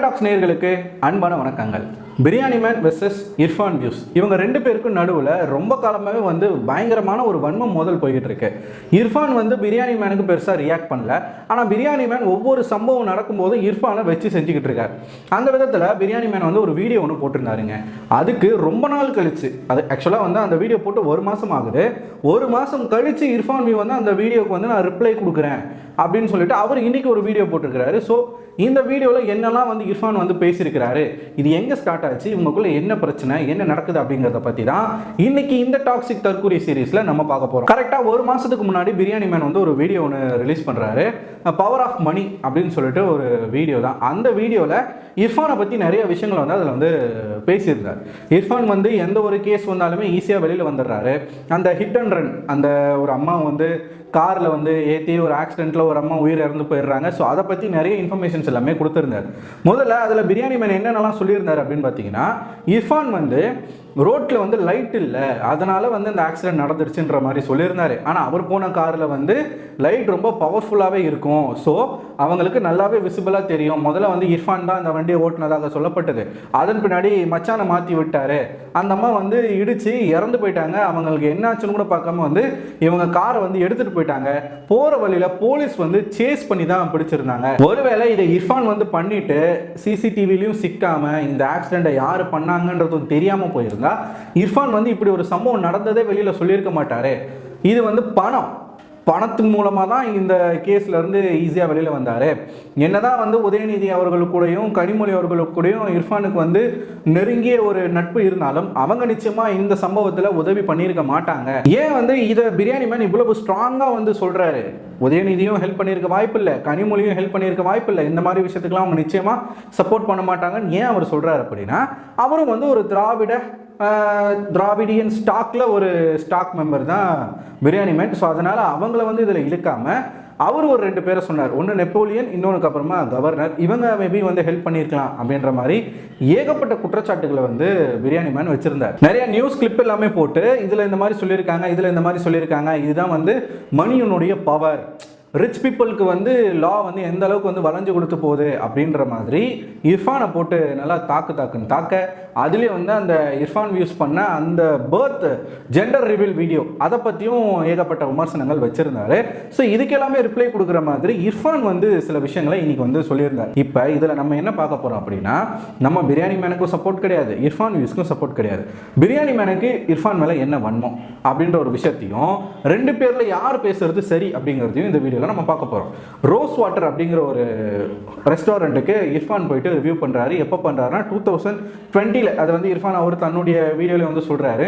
Tax நேயர்களுக்கு அன்பான வணக்கங்கள். Biryani man versus Irfan views, இவங்க ரெண்டு பேருக்கும் நடுவில் ரொம்ப காலமாகவே பயங்கரமான ஒரு வன்மம் மோதல் போய்கிட்டு இருக்கு. இர்ஃபான் பிரியாணி மேனுக்கு பெருசாக ரியாக்ட் பண்ணல. ஆனால் பிரியாணி மேன் ஒவ்வொரு சம்பவம் நடக்கும்போது இர்ஃபானை வச்சு செஞ்சுக்கிட்டு இருக்காரு. அந்த விதத்தில் பிரியாணி மேன் ஒரு வீடியோ ஒன்று போட்டிருந்தாருங்க. அதுக்கு ரொம்ப நாள் கழிச்சு, அது ஆக்சுவலாக அந்த வீடியோ போட்டு ஒரு மாதம் ஆகுது. ஒரு மாதம் கழிச்சு இர்ஃபான் வியூ அந்த வீடியோக்கு நான் ரிப்ளை கொடுக்குறேன் அப்படின்னு சொல்லிட்டு அவர் இன்னைக்கு ஒரு வீடியோ போட்டிருக்கிறாரு. ஸோ இந்த வீடியோவில் என்னெல்லாம் இர்ஃபான் பேசியிருக்கிறாரு, இது எங்கே ஸ்டார்ட் ஆச்சு, இவங்களுக்குள்ள என்ன பிரச்சனை, என்ன நடக்குது அப்படிங்கிறத பற்றி தான் இன்னைக்கு இந்த டாக்ஸிக் தற்கூரி சீரீஸில் நம்ம பார்க்க போகிறோம். கரெக்டாக ஒரு மாதத்துக்கு முன்னாடி பிரியாணி மேன் ஒரு வீடியோ ஒன்று ரிலீஸ் பண்ணுறாரு. பவர் ஆஃப் மணி அப்படின்னு சொல்லிட்டு ஒரு வீடியோ தான். அந்த வீடியோவில் இர்ஃபானை பற்றி நிறைய விஷயங்கள் அதில் பேசியிருந்தார். இர்ஃபான் எந்த ஒரு கேஸ் வந்தாலுமே ஈஸியாக வெளியில் வந்துடுறாரு. அந்த ஹிட் அண்ட் ரன், அந்த ஒரு அம்மா காரில் ஏற்றி ஒரு ஆக்சிடெண்ட்டில் ஒரு அம்மா உயிர் இறந்து போயிடுறாங்க. ஸோ அதை பற்றி நிறைய இன்ஃபர்மேஷன்ஸ் எல்லாமே கொடுத்துருந்தார். முதல்ல அதில் பிரியாணி மேன் என்னென்னலாம் சொல்லியிருந்தார் அப்படின்னு பார்த்தீங்கன்னா, இர்ஃபான் ரோட்டில் லைட் இல்லை, அதனால் அந்த ஆக்சிடென்ட் நடந்துருச்சுன்ற மாதிரி சொல்லியிருந்தார். ஆனால் அவர் போன காரில் லைட் ரொம்ப பவர்ஃபுல்லாகவே இருக்கும். ஸோ அவங்களுக்கு நல்லாவே விசிபிளாக தெரியும். முதல்ல இர்ஃபான் தான் அந்த வண்டியை ஓட்டுனதாக சொல்லப்பட்டது. அதன் பின்னாடி மச்சானை மாற்றி விட்டார். அந்த அம்மா இடித்து இறந்து போயிட்டாங்க. அவங்களுக்கு என்னாச்சுன்னு கூட பார்க்காம இவங்க காரை எடுத்துகிட்டு போயிட்டாங்க. போகிற வழியில் போலீஸ் சேஸ் பண்ணி தான் பிடிச்சிருந்தாங்க. ஒருவேளை இதை இர்ஃபான் பண்ணிட்டு சிசிடிவிலையும் சிக்காமல் இந்த ஆக்சிடெண்ட்டை யார் பண்ணாங்கன்றதும் தெரியாமல் போயிருந்தாங்க. இர்ஃபான் இப்படி ஒரு சம்பவம் நடந்ததே வெளியில் சொல்லியிருக்க மாட்டாரு. இது பணத்தின் மூலமாக தான் இந்த கேஸ்ல இருந்து ஈஸியாக வெளியில் வந்தார். என்னதான் உதயநிதி அவர்கள் கூடயும் கனிமொழி அவர்களுக்கு கூடயும் இர்ஃபானுக்கு நெருங்கிய ஒரு நட்பு இருந்தாலும் அவங்க நிச்சயமாக இந்த சம்பவத்தில் உதவி பண்ணியிருக்க மாட்டாங்க. ஏன் இதை பிரியாணி மேன் இவ்வளவு ஸ்ட்ராங்காக சொல்கிறாரு? உதயநிதியும் ஹெல்ப் பண்ணியிருக்க வாய்ப்பு இல்லை, கனிமொழியும் ஹெல்ப் பண்ணியிருக்க வாய்ப்பு இல்லை. இந்த மாதிரி விஷயத்துக்கெல்லாம் அவங்க நிச்சயமாக சப்போர்ட் பண்ண மாட்டாங்கன்னு ஏன் அவர் சொல்கிறார் அப்படின்னா, அவரும் ஒரு திராவிடியன் ஸ்டாக்ல ஒரு ஸ்டாக் மெம்பர் தான் பிரியாணி மேன். ஸோ அதனால் அவங்கள இதில் இழுக்காமல் அவர் ஒரு ரெண்டு பேரை சொன்னார். ஒன்று நெப்போலியன், இன்னொன்றுக்கு அப்புறமா கவர்னர். இவங்க மேபி ஹெல்ப் பண்ணியிருக்கலாம் அப்படின்ற மாதிரி ஏகப்பட்ட குற்றச்சாட்டுகளை பிரியாணி மேன் வச்சிருந்தார். நிறைய நியூஸ் கிளிப் எல்லாமே போட்டு இதில் இந்த மாதிரி சொல்லியிருக்காங்க, இதில் இந்த மாதிரி சொல்லியிருக்காங்க. இதுதான் மணியினுடைய பவர். ரிச் பீப்புளுக்கு லா எந்த அளவுக்கு வளைஞ்சு கொடுத்து போகுது அப்படின்ற மாதிரி இர்ஃபானை போட்டு நல்லா தாக்குன்னு தாக்க, அதுலேயே அந்த இர்ஃபான் வியூஸ் பண்ண அந்த பர்த் ஜெண்டர் ரிவீல் வீடியோ அதை பற்றியும் ஏகப்பட்ட விமர்சனங்கள் வச்சுருந்தாரு. ஸோ இதுக்கெல்லாமே ரிப்ளை கொடுக்குற மாதிரி இர்ஃபான் சில விஷயங்களை இன்னைக்கு சொல்லியிருந்தார். இப்போ இதில் நம்ம என்ன பார்க்க போகிறோம் அப்படின்னா, நம்ம பிரியாணி மேனுக்கும் சப்போர்ட் கிடையாது, இர்ஃபான் வியூஸ்க்கும் சப்போர்ட் கிடையாது. பிரியாணி மேனுக்கு இர்ஃபான் மேலே என்ன வன்மம் அப்படின்ற ஒரு விஷயத்தையும், ரெண்டு பேரில் யார் பேசுறது சரி அப்படிங்கிறதையும் இந்த வீடியோ நம்ம பார்க்க போறோம். ரோஸ் வாட்டர் அப்படிங்கிற ஒரு ரெஸ்டாரண்ட்டுக்கு இர்ஃபான் போயிட்டு ரிவ்யூ பண்றாரு. எப்போ பண்றாருன்னா 2020ல. அது இர்ஃபான் அவர் தன்னுடைய வீடியோல சொல்றாரு,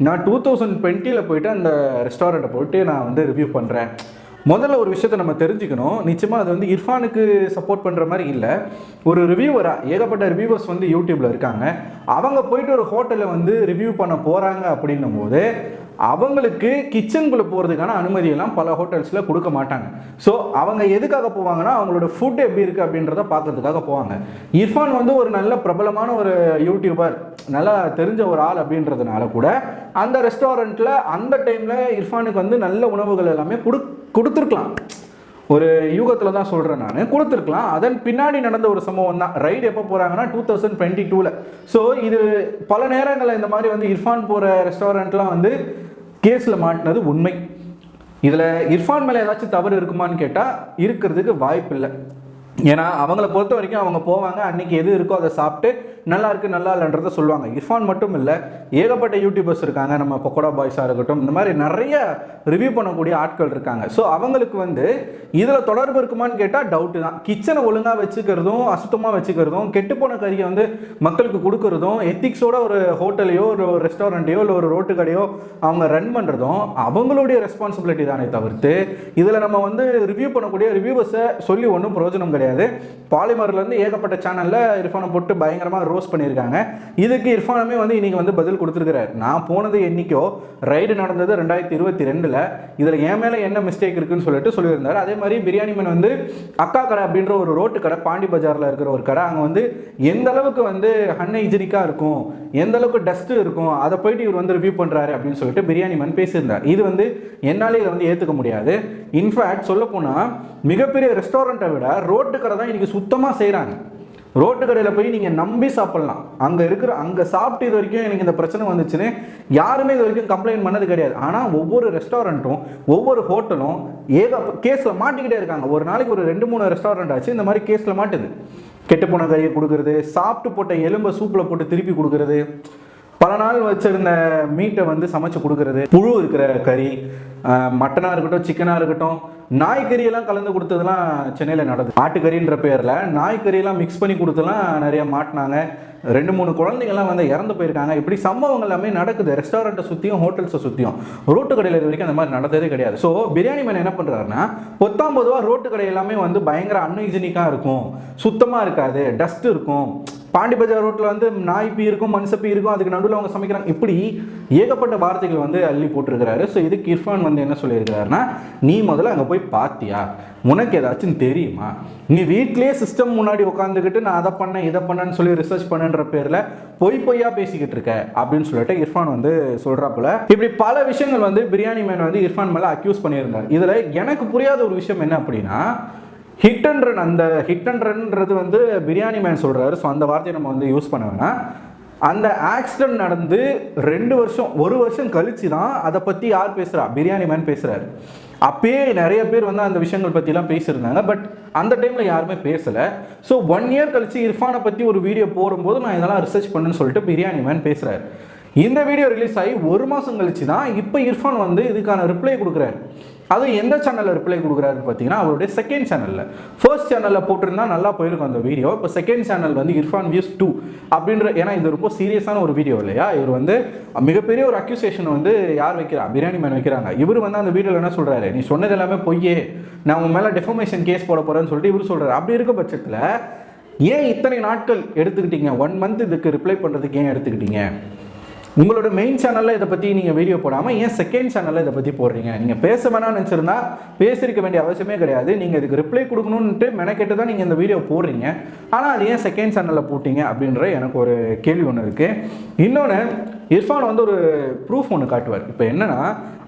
நான் 2020ல போயிட்டு அந்த ரெஸ்டாரண்ட்டை போயிட்டு நான் ரிவ்யூ பண்றேன். முதல்ல ஒரு விஷயத்தை நம்ம தெரிஞ்சுக்கணும். நிச்சயமாக அது இர்ஃபானுக்கு சப்போர்ட் பண்ணுற மாதிரி இல்லை. ஒரு ரிவ்யூவராக ஏகப்பட்ட ரிவ்யூவர்ஸ் யூடியூப்பில் இருக்காங்க. அவங்க போயிட்டு ஒரு ஹோட்டலில் ரிவ்யூ பண்ண போகிறாங்க அப்படின்னும் போது அவங்களுக்கு கிச்சனுக்குள்ளே போகிறதுக்கான அனுமதியெல்லாம் பல ஹோட்டல்ஸில் கொடுக்க மாட்டாங்க. ஸோ அவங்க எதுக்காக போவாங்கன்னா, அவங்களோட ஃபுட் எப்படி இருக்குது அப்படின்றத பார்க்கறதுக்காக போவாங்க. இர்ஃபான் ஒரு நல்ல பிரபலமான ஒரு யூடியூபர், நல்லா தெரிஞ்ச ஒரு ஆள் அப்படின்றதுனால கூட அந்த ரெஸ்டாரண்ட்டில் அந்த டைமில் இர்ஃபானுக்கு நல்ல உணவுகள் எல்லாமே கொடுத்துருக்கலாம். ஒரு யூகத்தில் தான் சொல்கிறேன், நான் கொடுத்துருக்கலாம். அதன் பின்னாடி நடந்த ஒரு சம்பவம் தான். ரைடு எப்போ போகிறாங்கன்னா 2022ல். ஸோ இது பல நேரங்களில் இந்த மாதிரி இர்ஃபான் போகிற ரெஸ்டாரண்ட்லாம் கேஸில் மாட்டினது உண்மை. இதில் இர்ஃபான் மேலே ஏதாச்சும் தவறு இருக்குமான்னு கேட்டால் இருக்கிறதுக்கு வாய்ப்பு இல்லை. ஏன்னா அவங்கள பொறுத்த வரைக்கும் அவங்க போவாங்க, அன்றைக்கி எது இருக்கோ அதை சாப்பிட்டு நல்லா இருக்குது நல்லா இல்லைன்றதை சொல்லுவாங்க. இர்ஃபான் மட்டும் இல்லை, ஏகப்பட்ட யூடியூபர்ஸ் இருக்காங்க. நம்ம பக்கோடா பாய்ஸாக இருக்கட்டும், இந்த மாதிரி நிறைய ரிவ்யூ பண்ணக்கூடிய ஆட்கள் இருக்காங்க. ஸோ அவங்களுக்கு இதில் தொடர்பு இருக்குமான்னு கேட்டால் டவுட்டு தான். கிச்சனை ஒழுங்காக வச்சுக்கிறதும் அசுத்தமாக வச்சுக்கிறதும் கெட்டுப்போன கறியை மக்களுக்கு கொடுக்கறதும் எத்திக்ஸோட ஒரு ஹோட்டலையோ ஒரு ரெஸ்டாரண்ட்டையோ இல்லை ஒரு ரோட்டு கடையோ அவங்க ரன் பண்ணுறதும் அவங்களுடைய ரெஸ்பான்சிபிலிட்டி தானே தவிர்த்து இதில் நம்ம ரிவ்யூ பண்ணக்கூடிய ரிவ்யூவர்ஸை சொல்லி ஒன்றும் பிரயோஜனம் கிடையாது. பாலிமர்லேருந்து ஏகப்பட்ட சேனலில் இர்ஃபானை போட்டு பயங்கரமாக ரோஸ் பண்ணியிருக்காங்க. இதுக்கு இர்ஃபானுமே இன்னைக்கு பதில் கொடுத்துருக்கிறார். நான் போனது என்னைக்கோ, ரைடு நடந்தது 2022ல். இதில் என் மேலே என்ன மிஸ்டேக் இருக்குன்னு சொல்லியிருந்தார். அதே மாதிரி பிரியாணி மேன் அக்கா கடை அப்படின்ற ஒரு ரோட்டு கடை, பாண்டி பஜாரில் இருக்கிற ஒரு கடை, அங்கே எந்த அளவுக்கு அன்ஹைஜீனிக்காக இருக்கும், எந்த அளவுக்கு டஸ்ட்டு இருக்கும், அதை போயிட்டு இவர் ரிவ்யூ பண்ணுறாரு அப்படின்னு சொல்லிட்டு பிரியாணி மேன் பேசியிருந்தார். இது என்னாலே இதை ஏற்றுக்க முடியாது. இன்ஃபேக்ட் சொல்ல போனால் மிகப்பெரிய ரெஸ்டாரண்ட்டை விட ரோட்டு கடை தான் இன்றைக்கி சுத்தமாக செய்கிறாங்க. ரோட்டு கடையில் போய் நீங்கள் நம்பி சாப்பிட்லாம். அங்கே சாப்பிட்டு இது வரைக்கும் எனக்கு இந்த பிரச்சனை வந்துச்சுன்னு யாருமே இது வரைக்கும் கம்ப்ளைண்ட் பண்ணது கிடையாது. ஆனால் ஒவ்வொரு ரெஸ்டாரண்ட்டும் ஒவ்வொரு ஹோட்டலும் கேஸில் மாட்டிக்கிட்டே இருக்காங்க. ஒரு நாளைக்கு ஒரு 2-3 ரெஸ்டாரண்ட் ஆச்சு இந்த மாதிரி கேஸில் மாட்டுது. கெட்டு போன கறியை கொடுக்குறது, சாப்பிட்டு போட்ட எலும்பை சூப்பில் போட்டு திருப்பி கொடுக்குறது, பல நாள் வச்சிருந்த மீட்டை வந்து சமைச்சு கொடுக்கறது, புழு இருக்கிற கறி, மட்டனாக இருக்கட்டும் சிக்கனாக இருக்கட்டும், நாய்க்கறியெல்லாம் கலந்து கொடுத்ததுலாம் சென்னையில் நடக்குது. ஆட்டுக்கறின்ற பேரில் நாய்க்கறியெல்லாம் மிக்ஸ் பண்ணி கொடுத்துலாம் நிறைய மாட்டினாங்க. 2-3 குழந்தைங்கள்லாம் வந்து இறந்து போயிருக்காங்க. இப்படி சம்பவங்கள் எல்லாமே நடக்குது ரெஸ்டாரண்ட்டை சுற்றியும் ஹோட்டல்ஸை சுற்றியும். ரோட்டு கடையில் இது வரைக்கும் அந்த மாதிரி நடந்ததே கிடையாது. ஸோ பிரியாணி மேன் என்ன பண்ணுறாருன்னா, பொதுவாக ரோட்டு கடை எல்லாமே வந்து பயங்கர அன்ஹைஜீனிக்காக இருக்கும், சுத்தமாக இருக்காது, டஸ்ட் இருக்கும். பாண்டி பஜார் ரோட்டில் வந்து நாய் பீ இருக்கும், மனுஷப்பீ இருக்கும், அதுக்கு நடுவில் அவங்க சமைக்கிறாங்க. இப்படி ஏகப்பட்ட வார்த்தைகள் வந்து அள்ளி போட்டிருக்கிறாரு. ஸோ இதுக்கு இர்ஃபான் வந்து என்ன சொல்லியிருக்கிறாருன்னா, நீ முதல்ல அங்கே போய் பார்த்தியா, உனக்கு ஏதாச்சும் தெரியுமா, நீ வீட்லேயே சிஸ்டம் முன்னாடி உட்காந்துக்கிட்டு நான் அதை பண்ணேன் இதை பண்ணேன்னு சொல்லி ரிசர்ச் பண்ணுன்ற பேரில் பொய்யா பேசிக்கிட்டு இருக்க அப்படின்னு சொல்லிட்டு இர்ஃபான் வந்து சொல்கிறாப்புல. இப்படி பல விஷயங்கள் வந்து பிரியாணி மேன் வந்து இர்ஃபான் மேலே அக்யூஸ் பண்ணியிருந்தார். இதில் எனக்கு புரியாத ஒரு விஷயம் என்ன அப்படின்னா, ஹிட் அண்ட் ரன், அந்த ஹிட் அண்ட் ரன்ன்றது வந்து பிரியாணி மேன் சொல்கிறாரு. ஸோ அந்த வார்த்தையை நம்ம வந்து யூஸ் பண்ண வேணாம். அந்த ஆக்சிடென்ட் நடந்து 2 வருஷம் 1 வருஷம் கழிச்சு தான் அதை பற்றி யார் பேசுகிறா, பிரியாணி மேன் பேசுகிறாரு. அப்பயே நிறைய பேர் வந்து அந்த விஷயங்கள் பற்றிலாம் பேசியிருந்தாங்க. பட் அந்த டைமில் யாருமே பேசலை. ஸோ 1 இயர் கழிச்சு இர்ஃபானை பற்றி ஒரு வீடியோ போடும்போது நான் இதெல்லாம் ரிசர்ச் பண்ணுன்னு சொல்லிட்டு பிரியாணி மேன் பேசுகிறாரு. இந்த வீடியோ ரிலீஸ் ஆகி 1 மாதம் கழிச்சு தான் இப்போ இர்ஃபான் வந்து இதுக்கான ரிப்ளை கொடுக்குறாரு. அது எந்த சேனலில் ரிப்ளை கொடுக்குறாருன்னு பார்த்தீங்கன்னா, அவருடைய செகண்ட் சேனலில். ஃபர்ஸ்ட் சேனலில் போட்டிருந்தா நல்லா போயிருக்கும் அந்த வீடியோ. இப்போ செகண்ட் சேனல் வந்து இர்ஃபான் வியூஸ் 2 அப்படின்ற, ஏன்னா இது ரொம்ப சீரியஸான ஒரு வீடியோ இல்லையா. இவர் வந்து மிகப்பெரிய ஒரு அக்யூசேஷன் வந்து யார் வைக்கிறா, பிரியாணி மேன் வைக்கிறாங்க. இவர் வந்து அந்த வீடியோவில் என்ன சொல்கிறாரு, நீ சொன்னது எல்லாமே பொய்யே, நான் உன் மேலே டெஃபமேஷன் கேஸ் போட போகிறேன்னு சொல்லிட்டு இவர் சொல்கிறார். அப்படி இருக்க பட்சத்தில் ஏன் இத்தனை நாட்கள் எடுத்துக்கிட்டீங்க, 1 மந்த் இதுக்கு ரிப்ளை பண்ணுறதுக்கு ஏன் எடுத்துக்கிட்டீங்க? உங்களோட மெயின் சேனலில் இதை பற்றி நீங்கள் வீடியோ போடாமல் ஏன் செகண்ட் சேனலில் இதை பற்றி போடுறீங்க? நீங்கள் பேச வேணாம்னு நினச்சிருந்தா பேசியிருக்க வேண்டிய அவசியமே கிடையாது. நீங்கள் இதுக்கு ரிப்ளை கொடுக்கணுன்ட்டு மெனக்கெட்டு தான் நீங்கள் இந்த வீடியோ போடுறீங்க. ஆனால் அது ஏன் செகண்ட் சேனலில் போட்டீங்க அப்படின்ற எனக்கு ஒரு கேள்வி ஒன்று இருக்குது. இன்னொன்று, இர்ஃபான் வந்து ஒரு ப்ரூஃப் ஒன்று காட்டுவார். இப்போ என்னென்னா,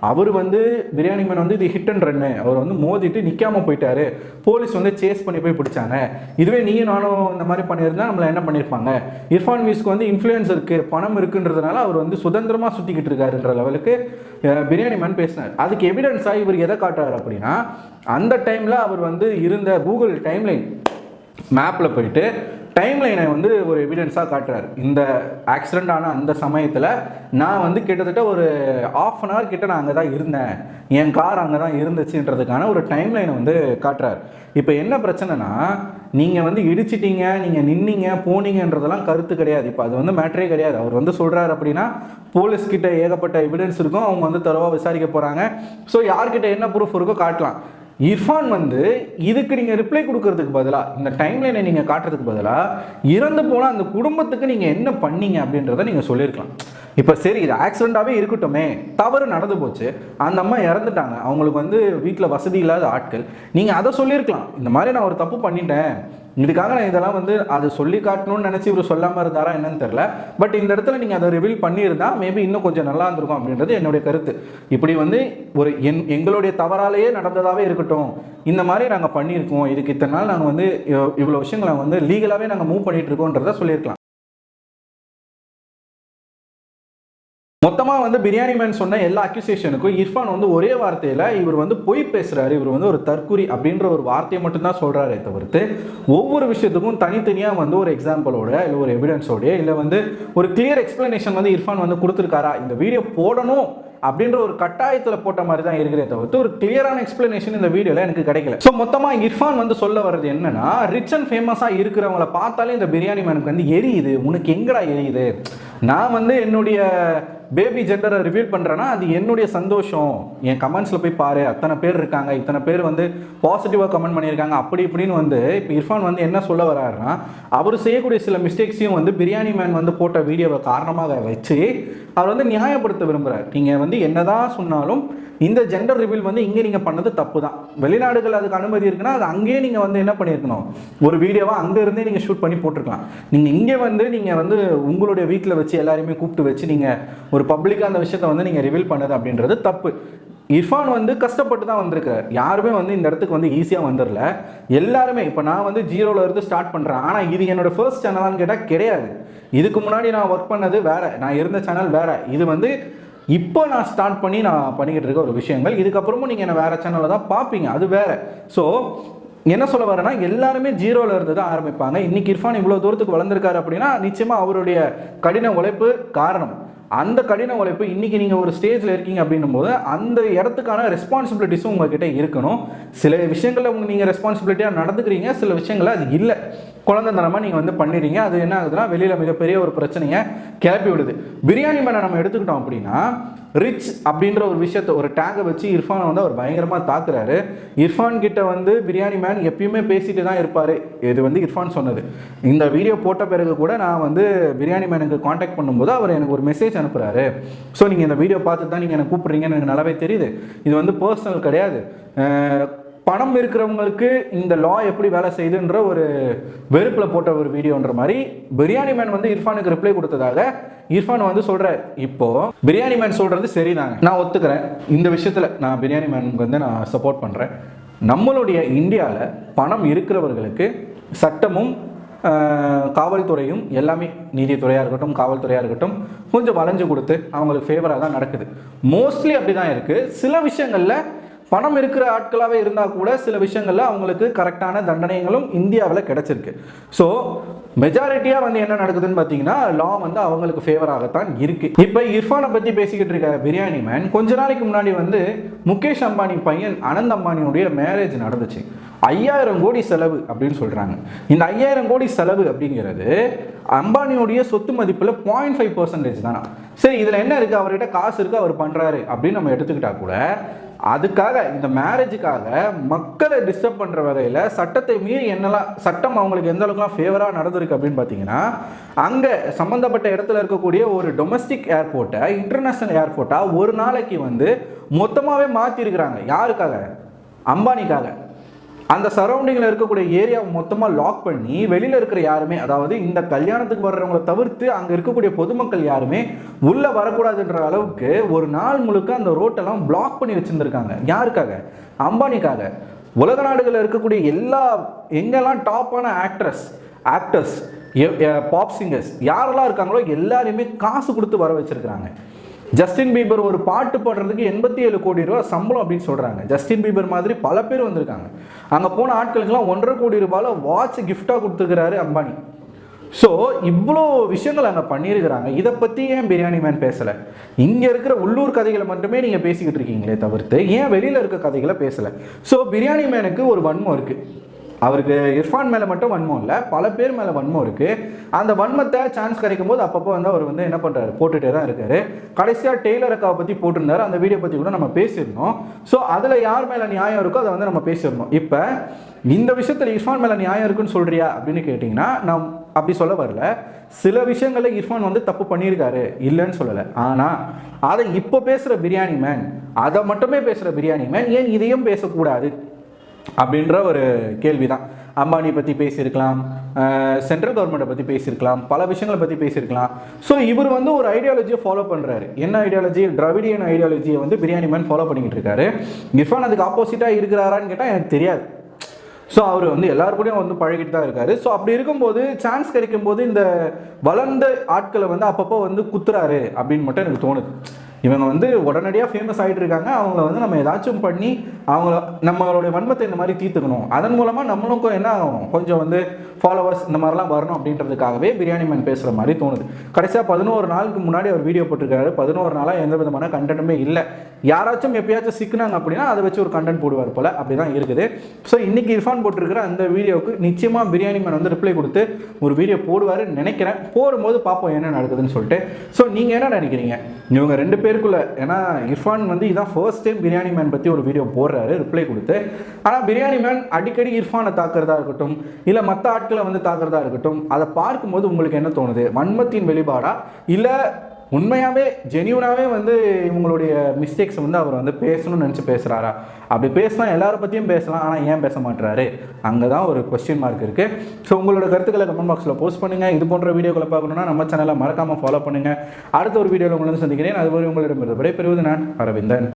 அவர் வந்து பிரியாணி மேன் வந்து இது ஹிட் அண்ட் ரன்னு, அவர் வந்து மோதிட்டு நிற்காமல் போயிட்டாரு, போலீஸ் வந்து சேஸ் பண்ணி போய் பிடிச்சாங்க. இதுவே நீயும் நானும் இந்த மாதிரி பண்ணியிருந்தா நம்மளை என்ன பண்ணியிருப்பாங்க? இர்ஃபான் வீஸ்க்கு வந்து இன்ஃப்ளூயன்ஸ் இருக்குது, பணம் இருக்குன்றதுனால அவர் வந்து சுதந்திரமாக சுற்றிக்கிட்டு இருக்காருன்ற லெவலுக்கு பிரியாணி மேன் பேசினார். அதுக்கு எவிடன்ஸாக இவர் எதை காட்டுறாரு அப்படின்னா, அந்த டைமில் அவர் வந்து இருந்த கூகுள் டைம்லைன் மேப்பில் போயிட்டு டைம்லைனை வந்து ஒரு எவிடன்ஸாக காட்டுறாரு. இந்த ஆக்சிடெண்ட் ஆன அந்த சமயத்தில் நான் வந்து கிட்டத்தட்ட ஒரு 1/2 அன் ஹவர் கிட்ட நான் அங்கே தான் இருந்தேன், என் கார் அங்கே தான் இருந்துச்சுன்றதுக்கான ஒரு டைம்லைனை வந்து காட்டுறாரு. இப்போ என்ன பிரச்சனைனா, நீங்கள் வந்து இடிச்சிட்டீங்க, நீங்கள் நின்னீங்க போனீங்கன்றதெல்லாம் கருத்து கிடையாது. இப்போ அது வந்து மேட்டரே கிடையாது. அவர் வந்து சொல்கிறாரு அப்படின்னா, போலீஸ்கிட்ட ஏகப்பட்ட எவிடன்ஸ் இருக்கும், அவங்க வந்து தரவாக விசாரிக்க போகிறாங்க. ஸோ யார்கிட்ட என்ன ப்ரூஃப் இருக்கோ காட்டலாம். இர்ஃபான் வந்து இதுக்கு நீங்கள் ரிப்ளை கொடுக்கறதுக்கு பதிலாக, இந்த டைம்லைனை நீங்கள் காட்டுறதுக்கு பதிலாக, இறந்து போனால் அந்த குடும்பத்துக்கு நீங்கள் என்ன பண்ணீங்க அப்படின்றத நீங்கள் சொல்லியிருக்கலாம். இப்போ சரி, இது ஆக்சிடெண்ட்டாகவே இருக்கட்டுமே, தவறு நடந்து போச்சு, அந்த அம்மா இறந்துட்டாங்க, அவங்களுக்கு வந்து வீட்டில் வசதி இல்லாத ஆட்கள், நீங்கள் அதை சொல்லியிருக்கலாம். இந்த மாதிரி நான் ஒரு தப்பு பண்ணிட்டேன், இதுக்காக நான் இதெல்லாம் வந்து அதை சொல்லி காட்டணும்னு நினச்சி இவர் சொல்லாமல் இருந்தாரா என்னன்னு தெரில. பட் இந்த இடத்துல நீங்கள் அதை ரிவீல் பண்ணியிருந்தா மேபி இன்னும் கொஞ்சம் நல்லா இருந்திருக்கும் அப்படின்றது என்னுடைய கருத்து. இப்படி வந்து ஒரு எங்களுடைய தவறாலேயே நடந்ததாகவே இருக்கட்டும், இந்த மாதிரி நாங்கள் பண்ணியிருக்கோம், இதுக்கு இத்தனை நாள் நாங்கள் வந்து இவ்வளோ விஷயங்களை வந்து லீகலாகவே நாங்கள் மூவ் பண்ணிகிட்டு இருக்கோன்றதை சொல்லியிருக்கலாம். மொத்தமாக வந்து பிரியாணி மேன் சொன்ன எல்லா அக்யூசேஷனுக்கும் இர்ஃபான் வந்து ஒரே வார்த்தையில் இவர் வந்து பொய் பேசுகிறாரு, இவர் வந்து ஒரு தற்குறி அப்படின்ற ஒரு வார்த்தையை மட்டும்தான் சொல்கிறாரே தவிர்த்து ஒவ்வொரு விஷயத்துக்கும் தனித்தனியாக வந்து ஒரு எக்ஸாம்பிளோட இல்லை ஒரு எவிடன்ஸோட இல்லை வந்து ஒரு கிளியர் எக்ஸ்பிளனேஷன் வந்து இர்ஃபான் வந்து கொடுத்துருக்காரா, இந்த வீடியோ போடணும் அப்படின்ற ஒரு கட்டாயத்தில் போட்ட மாதிரி தான் இருக்கிறதே தவிர்த்து ஒரு கிளியரான எக்ஸ்பிளனேஷன் இந்த வீடியோவில் எனக்கு கிடைக்கல. ஸோ மொத்தமாக இர்ஃபான் வந்து சொல்ல வர்றது என்னன்னா, ரிச் அண்ட் ஃபேமஸாக இருக்கிறவங்கள பார்த்தாலே இந்த பிரியாணி மேனுக்கு வந்து எரியுது, உனக்கு எங்கடா எரியுது, நான் வந்து என்னுடைய பேபி ஜெண்டரை ரிவீல் பண்ணுறேன்னா அது என்னுடைய சந்தோஷம், என் கமெண்ட்ஸில் போய் பாரு, அத்தனை பேர் இருக்காங்க, இத்தனை பேர் வந்து பாசிட்டிவாக கமெண்ட் பண்ணியிருக்காங்க, அப்படி இப்படின்னு வந்து இப்போ இர்ஃபான் வந்து என்ன சொல்ல வர்றாருன்னா, அவர் செய்யக்கூடிய சில மிஸ்டேக்ஸையும் வந்து பிரியாணி மேன் வந்து போட்ட வீடியோவை காரணமாக வச்சு அவர் வந்து நியாயப்படுத்த விரும்புகிறார். நீங்கள் வந்து என்னதான் சொன்னாலும் இந்த ஜெண்டர் ரிவீல் வந்து இங்கே நீங்கள் பண்ணது தப்பு தான், வெளிநாடுகள் அதுக்கு அனுமதி இருக்குன்னா அது அங்கேயே நீங்கள் வந்து என்ன பண்ணியிருக்கணும், ஒரு வீடியோவாக அங்கே இருந்தே நீங்கள் ஷூட் பண்ணி போட்டிருக்கலாம். நீங்கள் இங்கே வந்து நீங்கள் வந்து உங்களுடைய வீட்டில் வச்சு எல்லாருமே கூப்பிட்டு வச்சு நீங்கள் ஒரு பப்ளிக்காக அந்த விஷயத்தை வந்து நீங்கள் ரிவீல் பண்ணது அப்படின்றது தப்பு. இர்ஃபான் வந்து கஷ்டப்பட்டு தான் வந்திருக்கார். யாருமே வந்து இந்த இடத்துக்கு வந்து ஈஸியாக வந்துடல. எல்லாருமே இப்போ நான் வந்து 0ல இருந்து ஸ்டார்ட் பண்ணுறேன். ஆனால் இது என்னோட ஃபர்ஸ்ட் சேனலான்னு கேட்டால் கிடையாது. இதுக்கு முன்னாடி நான் ஒர்க் பண்ணது வேறு, நான் இருந்த சேனல் வேறு. இது வந்து இப்போ நான் ஸ்டார்ட் பண்ணி நான் பண்ணிக்கிட்டு இருக்க ஒரு விஷயங்கள். இதுக்கப்புறமும் நீங்கள் என்ன வேறு சேனலில் தான் பார்ப்பீங்க, அது வேறு. ஸோ என்ன சொல்ல வரேன்னா, எல்லாருமே 0ல இருந்து தான் ஆரம்பிப்பாங்க. இன்றைக்கி இர்ஃபான் இவ்வளோ தூரத்துக்கு வளர்ந்துருக்காரு அப்படின்னா நிச்சயமாக அவருடைய கடின உழைப்பு காரணம். அந்த கடின உழைப்பு இன்றைக்கி நீங்கள் ஒரு ஸ்டேஜில் இருக்கீங்க அப்படின்னும் போது அந்த இடத்துக்கான ரெஸ்பான்சிபிலிட்டிஸும் உங்கள்கிட்ட இருக்கணும். சில விஷயங்களில் நீங்கள் ரெஸ்பான்சிபிலிட்டியாக நடந்துக்கிறீங்க, சில விஷயங்களில் அது இல்லை, குழந்தைத்தனமாக நீங்கள் வந்து பண்ணிடுறீங்க. அது என்ன ஆகுதுன்னா வெளியில் மிகப்பெரிய ஒரு பிரச்சனையை கிளப்பி விடுது. பிரியாணி மேனை நம்ம எடுத்துக்கிட்டோம் அப்படின்னா, ரிச் அப்படின்ற ஒரு விஷயத்தை ஒரு டேங்கை வச்சு இர்ஃபானை வந்து அவர் பயங்கரமாக தாக்குறாரு. இர்ஃபான் கிட்ட வந்து பிரியாணி மேன் எப்பயுமே பேசிட்டு தான் இருப்பார். இது வந்து இர்ஃபான் சொன்னது. இந்த வீடியோ போட்ட பிறகு கூட நான் வந்து பிரியாணி மேனுக்கு காண்டாக்ட் பண்ணும்போது அவர் எனக்கு ஒரு மெசேஜ் அனுப்புகிறாரு. ஸோ நீங்கள் இந்த வீடியோ பார்த்து தான் நீங்கள் எனக்கு கூப்பிட்றீங்கன்னு எனக்கு நல்லாவே தெரியுது. இது வந்து பர்சனல் கிடையாது. பணம் இருக்கிறவங்களுக்கு இந்த லா எப்படி வேலை செய்யுதுன்ற ஒரு வெறுப்பில் போட்ட ஒரு வீடியோன்ற மாதிரி பிரியாணி மேன் வந்து இர்ஃபானுக்கு ரிப்ளை கொடுத்ததாக இர்ஃபான் வந்து சொல்கிறார். இப்போது பிரியாணி மேன் சொல்கிறது சரிதாங்க, நான் ஒத்துக்கிறேன். இந்த விஷயத்தில் நான் பிரியாணி மேனுக்கு வந்து நான் சப்போர்ட் பண்ணுறேன். நம்மளுடைய இந்தியாவில் பணம் இருக்கிறவர்களுக்கு சட்டமும் காவல்துறையும் எல்லாமே, நீதித்துறையாக இருக்கட்டும் காவல்துறையாக இருக்கட்டும், கொஞ்சம் வளைஞ்சு கொடுத்து அவங்களுக்கு ஃபேவராக தான் நடக்குது. மோஸ்ட்லி அப்படி தான் இருக்குது. சில விஷயங்களில் பணம் இருக்கிற ஆட்களாகவே இருந்தால் கூட சில விஷயங்களில் அவங்களுக்கு கரெக்டான தண்டனைகளும் இந்தியாவில் கிடச்சிருக்கு. ஸோ மெஜாரிட்டியாக வந்து என்ன நடக்குதுன்னு பார்த்தீங்கன்னா, லா வந்து அவங்களுக்கு ஃபேவராகத்தான் இருக்குது. இப்போ இர்ஃபானை பற்றி பேசிக்கிட்டு இருக்க பிரியாணி மேன் கொஞ்ச நாளைக்கு முன்னாடி வந்து முகேஷ் அம்பானி பையன் அனந்த் அம்பானியுடைய மேரேஜ் நடந்துச்சு. 5000 கோடி செலவு அப்படின்னு சொல்கிறாங்க. இந்த 5000 கோடி செலவு அப்படிங்கிறது அம்பானியுடைய சொத்து மதிப்பில் 0.5% தானா. சரி, இதில் என்ன இருக்குது, அவர்கிட்ட காசு இருக்குது, அவர் பண்ணுறாரு அப்படின்னு நம்ம எடுத்துக்கிட்டா கூட, அதுக்காக இந்த மேரேஜுக்காக மக்களை டிஸ்டர்ப் பண்ணுற வகையில் சட்டத்தை மீறி என்னெல்லாம் சட்டம் அவங்களுக்கு எந்த அளவுக்குலாம் ஃபேவராக நடந்திருக்கு அப்படின்னு பார்த்தீங்கன்னா, அங்கே சம்மந்தப்பட்ட இடத்துல இருக்கக்கூடிய ஒரு டொமஸ்டிக் ஏர்போர்ட்டை இன்டர்நேஷ்னல் ஏர்போர்ட்டாக ஒரு நாளைக்கு வந்து மொத்தமாகவே மாற்றிருக்கிறாங்க. யாருக்காக? அம்பானிக்காக. அந்த சரௌண்டிங்கில் இருக்கக்கூடிய ஏரியாவை மொத்தமாக லாக் பண்ணி வெளியில் இருக்கிற யாருமே, அதாவது இந்த கல்யாணத்துக்கு வர்றவங்களை தவிர்த்து அங்கே இருக்கக்கூடிய பொதுமக்கள் யாருமே உள்ளே வரக்கூடாதுன்ற அளவுக்கு ஒரு நாள் முழுக்க அந்த ரோட்டெல்லாம் பிளாக் பண்ணி வச்சுருந்துருக்காங்க. யாருக்காக? அம்பானிக்காக. உலக நாடுகளில் இருக்கக்கூடிய எல்லா எங்கெல்லாம் டாப்பான ஆக்டர்ஸ் பாப் சிங்கர்ஸ் யாரெல்லாம் இருக்காங்களோ எல்லாருமே காசு கொடுத்து வர வச்சுருக்கிறாங்க. ஜஸ்டின் பீபர் ஒரு பாட்டு பாடுறதுக்கு 87 கோடி ரூபா சம்பளம் அப்படின்னு சொல்கிறாங்க. ஜஸ்டின் பீபர் மாதிரி பல பேர் வந்திருக்காங்க. அங்கே போன ஆட்களுக்கெல்லாம் 1.5 கோடி ரூபாயில் வாட்ச் கிஃப்டாக கொடுத்துருக்கிறாரு அம்பானி. ஸோ இவ்வளோ விஷயங்கள் அங்கே பண்ணியிருக்கிறாங்க. இதை பற்றி ஏன் பிரியாணி மேன் பேசலை? இங்கே இருக்கிற உள்ளூர் கதைகளை மட்டுமே நீங்கள் பேசிக்கிட்டு இருக்கீங்களே தவிர்த்து ஏன் வெளியில் இருக்க கதைகளை பேசலை? ஸோ பிரியாணி மேனுக்கு ஒரு வன்மம் இருக்குது. அவருக்கு இர்ஃபான் மேலே மட்டும் வன்மம் இல்லை, பல பேர் மேலே வன்மம் இருக்குது. அந்த வன்மத்தை சான்ஸ் கிடைக்கும் போது அப்பப்போ வந்து அவர் வந்து என்ன பண்ணுறாரு, போட்டுகிட்டே தான் இருக்கார். கடைசியாக டெய்லர் அக்காவை பற்றி போட்டிருந்தார். அந்த வீடியோ பற்றி கூட நம்ம பேசியிருந்தோம். ஸோ அதில் யார் மேலே நியாயம் இருக்கோ அதை வந்து நம்ம பேசியிருந்தோம். இப்போ இந்த விஷயத்தில் இர்ஃபான் மேலே நியாயம் இருக்குன்னு சொல்கிறியா அப்படின்னு கேட்டிங்கன்னா, நான் அப்படி சொல்ல வரல. சில விஷயங்களில் இர்ஃபான் வந்து தப்பு பண்ணியிருக்காரு, இல்லைன்னு சொல்லலை. ஆனால் அதை இப்போ பேசுகிற பிரியாணி மேன், அதை மட்டுமே பேசுகிற பிரியாணி மேன் ஏன் இதையும் பேசக்கூடாது அப்படின்ற ஒரு கேள்வி தான். அம்பானி பற்றி பேசியிருக்கலாம், சென்ட்ரல் கவர்மெண்ட்டை பற்றி பேசியிருக்கலாம், பல விஷயங்களை பற்றி பேசியிருக்கலாம். ஸோ இவர் வந்து ஒரு ஐடியாலஜியை ஃபாலோ பண்ணுறாரு. என்ன ஐடியாலஜி? திராவிடியன் ஐடியாலஜியை வந்து பிரியாணி மேன் ஃபாலோ பண்ணிக்கிட்டு இருக்காரு. இர்ஃபான் அதுக்கு ஆப்போசிட்டாக இருக்கிறாரான்னு கேட்டால் எனக்கு தெரியாது. ஸோ அவர் வந்து எல்லாருக்கூடையும் வந்து பழகிட்டு தான் இருக்காரு. ஸோ அப்படி இருக்கும்போது சான்ஸ் கிடைக்கும் போது இந்த வளர்ந்த ஆட்களை வந்து அப்பப்போ வந்து குத்துறாரு அப்படின்னு மட்டும் எனக்கு தோணுது. இவங்க வந்து உடனடியாக ஃபேமஸ் ஆகிட்டு இருக்காங்க. அவங்கள வந்து நம்ம ஏதாச்சும் பண்ணி நம்மளுடைய வன்மத்தை இந்த மாதிரி தீர்த்துக்கணும். அதன் மூலமாக நம்மளுக்கும் என்ன ஆகணும், கொஞ்சம் வந்து ஃபாலோவர்ஸ் இந்த மாதிரிலாம் வரணும் அப்படின்றதுக்காகவே பிரியாணி மேன் பேசுகிற மாதிரி தோணுது. கடைசியாக 11 நாளுக்கு முன்னாடி அவர் வீடியோ போட்டிருக்காரு. 11 நாளாக எந்த விதமான கண்டென்ட்டுமே இல்லை. யாராச்சும் எப்பயாச்சும் சிக்கினாங்க அப்படின்னா அதை வச்சு ஒரு கண்டென்ட் போடுவார் போல், அப்படி தான் இருக்குது. ஸோ இன்றைக்கி இர்ஃபான் போட்டிருக்கிற அந்த வீடியோவுக்கு நிச்சயமாக பிரியாணி மேன் வந்து ரிப்ளை கொடுத்து ஒரு வீடியோ போடுவாருன்னு நினைக்கிறேன். போடும்போது பார்ப்போம் என்ன நடக்குதுன்னு சொல்லிட்டு. ஸோ நீங்கள் என்ன நினைக்கிறீங்க? இவங்க 2 பேருக்குள்ள, ஏன்னா இர்ஃபான் வந்து இதான் ஃபர்ஸ்ட் டைம் பிரியாணி மேன் பற்றி ஒரு வீடியோ போடுறாரு ரிப்ளை கொடுத்து. ஆனால் பிரியாணி மேன் அடிக்கடி இர்ஃபானை தாக்குறதா இருக்கட்டும், இல்லை மற்ற ஆட்களை வந்து தாக்குறதா இருக்கட்டும், அதை பார்க்கும்போது உங்களுக்கு என்ன தோணுது? வன்மத்தின் வெளிப்பாடா, இல்லை உண்மையாகவே ஜென்யூனாகவே வந்து இவங்களுடைய மிஸ்டேக்ஸ் வந்து அவர் வந்து பேசணும்னு நினச்சி பேசுகிறாரா? அப்படி பேசினா எல்லாரை பற்றியும் பேசலாம், ஆனால் ஏன் பேச மாட்டுறாரு? அங்கே தான் ஒரு கொஸ்டின் மார்க் இருக்குது. ஸோ உங்களோட கருத்துக்களை கமெண்ட் பாக்ஸில் போஸ்ட் பண்ணுங்கள். இது போன்ற வீடியோக்களை பார்க்கணுன்னா நம்ம சேனலை மறக்காமல் ஃபாலோ பண்ணுங்கள். அடுத்த ஒரு வீடியோவில் உங்களை வந்து சந்திக்கிறேன். அதுவரை உங்களிடம் விடைபெறுவது நான் அரவிந்தன்.